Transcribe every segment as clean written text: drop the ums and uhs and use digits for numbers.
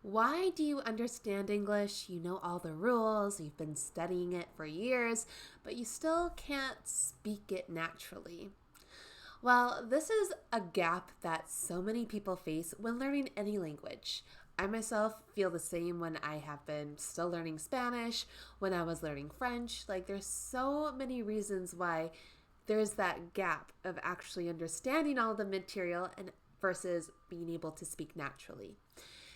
Why do you understand English? You know all the rules, you've been studying it for years, but you still can't speak it naturally. Well, this is a gap that so many people face when learning any language. I myself feel the same when I have been still learning Spanish, when I was learning French. There's so many reasons why there's that gap of actually understanding all the material and versus being able to speak naturally.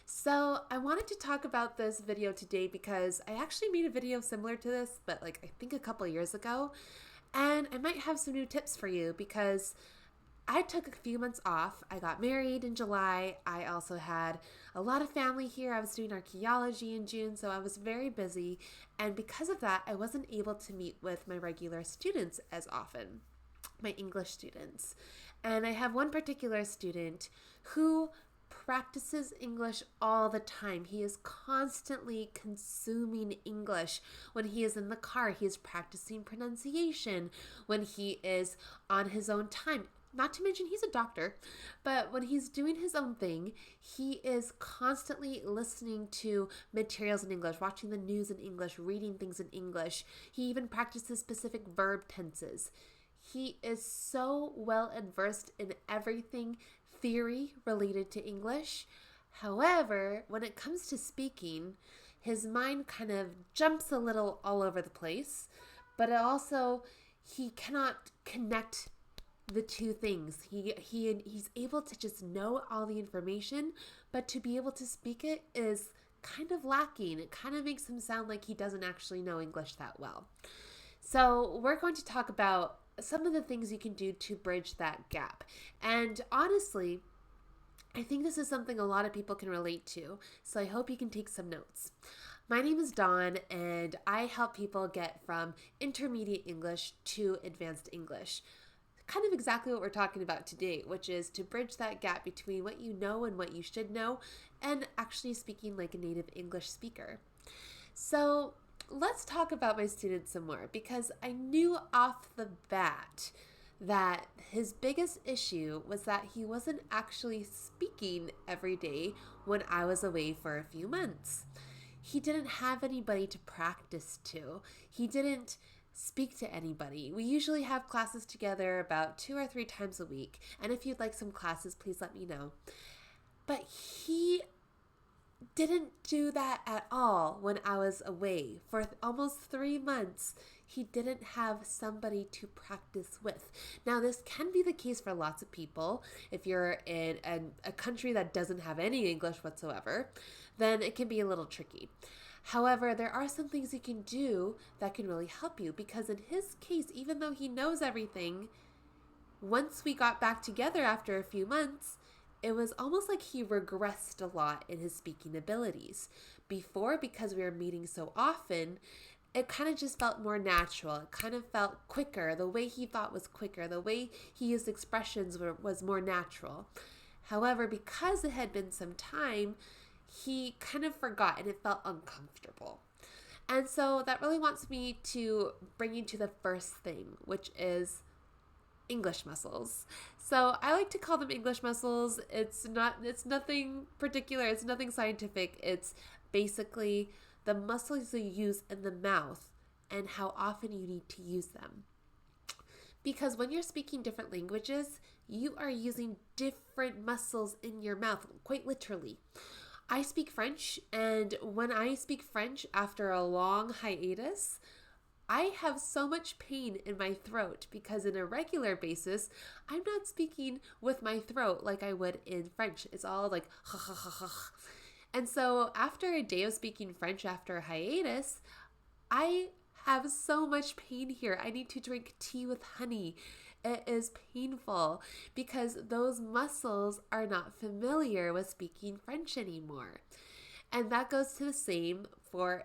So I wanted to talk about this video today because I actually made a video similar to this, but I think a couple years ago. And I might have some new tips for you because I took a few months off. I got married in July. I also had a lot of family here. I was doing archaeology in June, so I was very busy. And because of that, I wasn't able to meet with my regular students as often, my English students. And I have one particular student who practices English all the time. He is constantly consuming English. When he is in the car, he is practicing pronunciation. When he is on his own time, not to mention he's a doctor, but when he's doing his own thing, he is constantly listening to materials in English, watching the news in English, reading things in English. He even practices specific verb tenses. He is so well versed in everything theory related to English. However, when it comes to speaking, his mind kind of jumps a little all over the place, but he cannot connect the two things. He's able to just know all the information, but to be able to speak it is kind of lacking. It kind of makes him sound like he doesn't actually know English that well. So we're going to talk about some of the things you can do to bridge that gap. And honestly, I think this is something a lot of people can relate to, so I hope you can take some notes. My name is Dawn, and I help people get from intermediate English to advanced English. Kind of exactly what we're talking about today, which is to bridge that gap between what you know and what you should know, and actually speaking like a native English speaker. So let's talk about my student some more because I knew off the bat that his biggest issue was that he wasn't actually speaking every day when I was away for a few months. He didn't have anybody to practice to. He didn't speak to anybody. We usually have classes together about 2 or 3 times a week. And if you'd like some classes, please let me know. But he didn't do that at all when I was away. For almost 3 months, he didn't have somebody to practice with. Now, this can be the case for lots of people. If you're in a country that doesn't have any English whatsoever, then it can be a little tricky. However, there are some things you can do that can really help you because in his case, even though he knows everything, once we got back together after a few months, it was almost like he regressed a lot in his speaking abilities. Before, because we were meeting so often, it kind of just felt more natural. It kind of felt quicker. The way he thought was quicker. The way he used expressions was more natural. However, because it had been some time, he kind of forgot and it felt uncomfortable. And so that really wants me to bring you to the first thing, which is English muscles. So I like to call them English muscles. It's nothing particular. It's nothing scientific. It's basically the muscles you use in the mouth and how often you need to use them. Because when you're speaking different languages, you are using different muscles in your mouth, quite literally. I speak French, and when I speak French after a long hiatus, I have so much pain in my throat because in a regular basis, I'm not speaking with my throat like I would in French. It's all like ha ha ha ha. And so after a day of speaking French after a hiatus, I have so much pain here. I need to drink tea with honey. It is painful because those muscles are not familiar with speaking French anymore. And that goes to the same for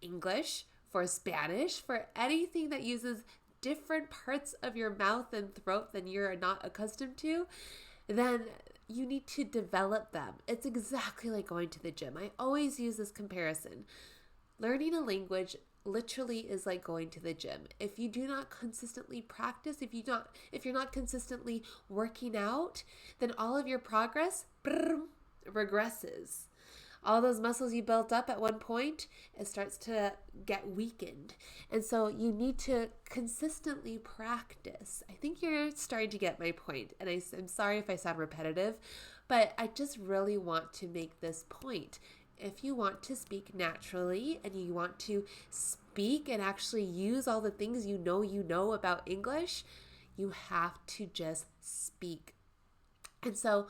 English, for Spanish, for anything that uses different parts of your mouth and throat than you're not accustomed to, then you need to develop them. It's exactly like going to the gym. I always use this comparison. Learning a language literally is like going to the gym. If you do not consistently practice, if you're not consistently working out, then all of your progress regresses. All those muscles you built up at one point, it starts to get weakened. And so you need to consistently practice. I think you're starting to get my point. And I'm sorry if I sound repetitive, but I just really want to make this point. If you want to speak naturally and you want to speak and actually use all the things you know about English, you have to just speak. And so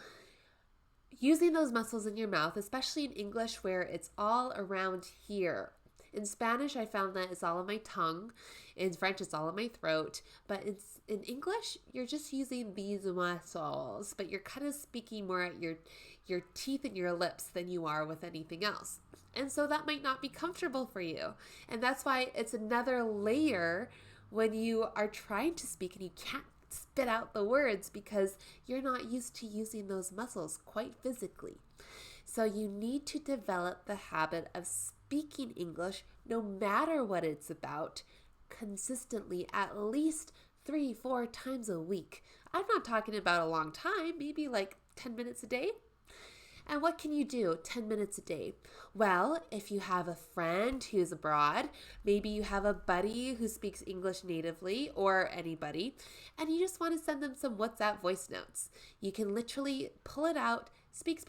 using those muscles in your mouth, especially in English where it's all around here. In Spanish, I found that it's all on my tongue. In French, it's all in my throat. But in English, you're just using these muscles, but you're kind of speaking more at your teeth and your lips than you are with anything else. And so that might not be comfortable for you. And that's why it's another layer when you are trying to speak and you can't spit out the words because you're not used to using those muscles quite physically. So you need to develop the habit of speaking English no matter what it's about consistently at least 3-4 times a week. I'm not talking about a long time, maybe like 10 minutes a day. And what can you do 10 minutes a day? Well, if you have a friend who's abroad, maybe you have a buddy who speaks English natively or anybody, and you just want to send them some WhatsApp voice notes. You can literally pull it out, speak,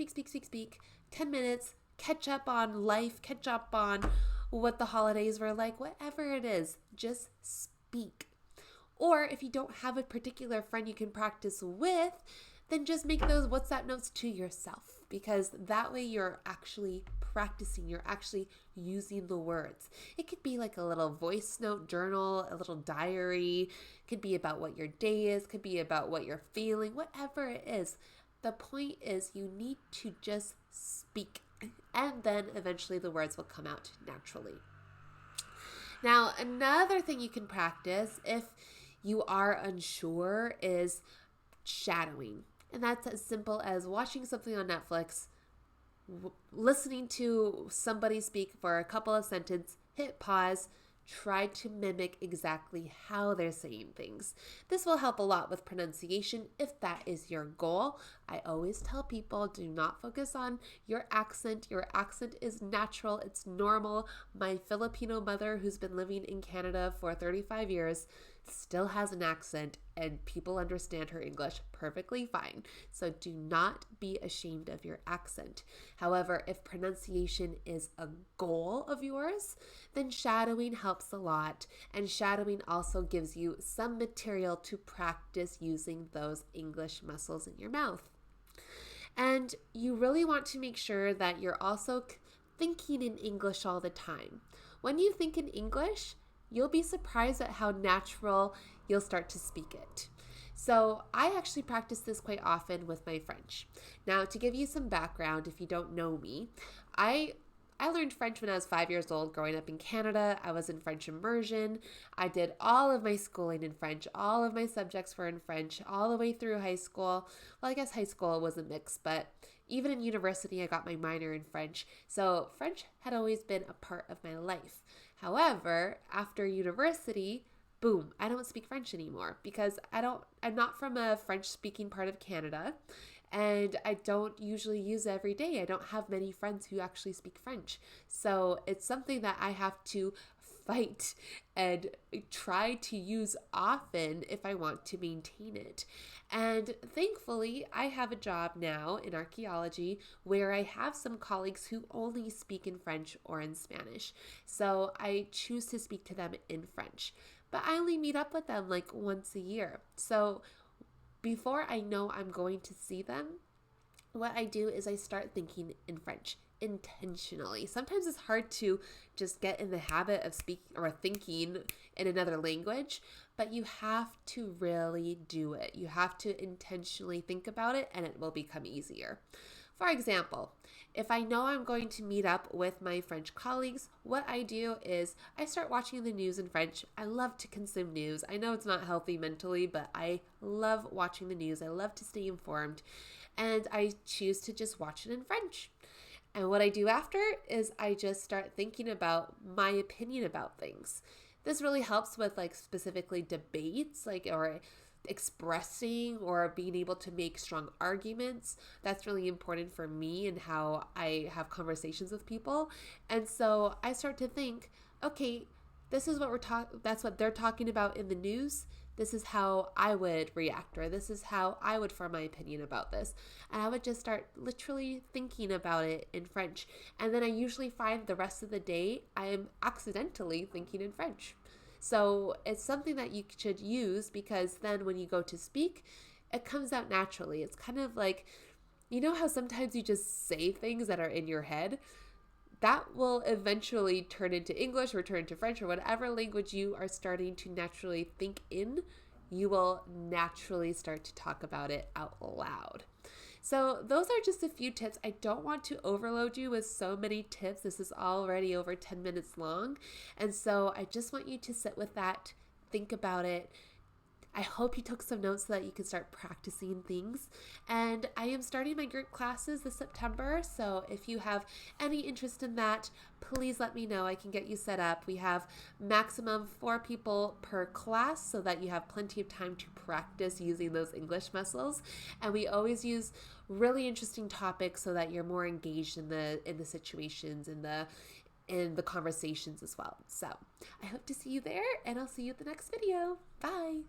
10 minutes, catch up on life, catch up on what the holidays were like, whatever it is, just speak. Or if you don't have a particular friend you can practice with, then just make those WhatsApp notes to yourself, because that way you're actually practicing, you're actually using the words. It could be like a little voice note journal, a little diary, it could be about what your day is, could be about what you're feeling, whatever it is. The point is you need to just speak, and then eventually the words will come out naturally. Now, another thing you can practice if you are unsure is shadowing. And that's as simple as watching something on Netflix, listening to somebody speak for a couple of sentences, hit pause, try to mimic exactly how they're saying things. This will help a lot with pronunciation if that is your goal. I always tell people, do not focus on your accent. Your accent is natural, it's normal. My Filipino mother, who's been living in Canada for 35 years, still has an accent, and people understand her English perfectly fine. So do not be ashamed of your accent. However, if pronunciation is a goal of yours, then shadowing helps a lot. And shadowing also gives you some material to practice using those English muscles in your mouth. And you really want to make sure that you're also thinking in English all the time. When you think in English, you'll be surprised at how natural you'll start to speak it. So I actually practice this quite often with my French. Now, to give you some background, if you don't know me, I learned French when I was 5 years old growing up in Canada. I was in French immersion. I did all of my schooling in French. All of my subjects were in French all the way through high school. Well, I guess high school was a mix, but even in university, I got my minor in French. So French had always been a part of my life. However, after university, boom, I don't speak French anymore because I'm not from a French-speaking part of Canada, and I don't usually use it every day. I don't have many friends who actually speak French. So it's something that I have to fight and try to use often if I want to maintain it. And thankfully, I have a job now in archaeology where I have some colleagues who only speak in French or in Spanish. So I choose to speak to them in French. But I only meet up with them like once a year. So before I know I'm going to see them, what I do is I start thinking in French intentionally. Sometimes it's hard to just get in the habit of speaking or thinking in another language, but you have to really do it. You have to intentionally think about it, and it will become easier. For example, if I know I'm going to meet up with my French colleagues, what I do is I start watching the news in French. I love to consume news. I know it's not healthy mentally, but I love watching the news. I love to stay informed, and I choose to just watch it in French. And what I do after is I just start thinking about my opinion about things. This really helps with like specifically debates, or expressing or being able to make strong arguments. That's really important for me and how I have conversations with people. And so I start to think, okay, this is what that's what they're talking about in the news. This is how I would react, or this is how I would form my opinion about this. And I would just start literally thinking about it in French. And then I usually find the rest of the day I am accidentally thinking in French. So it's something that you should use, because then when you go to speak, it comes out naturally. It's kind of like, you know how sometimes you just say things that are in your head? That will eventually turn into English or turn into French or whatever language you are starting to naturally think in. You will naturally start to talk about it out loud. So those are just a few tips. I don't want to overload you with so many tips. This is already over 10 minutes long. And so I just want you to sit with that, think about it. I hope you took some notes so that you can start practicing things. And I am starting my group classes this September. So if you have any interest in that, please let me know. I can get you set up. We have maximum 4 people per class so that you have plenty of time to practice using those English muscles. And we always use really interesting topics so that you're more engaged in the situations, in the conversations as well. So I hope to see you there, and I'll see you at the next video. Bye.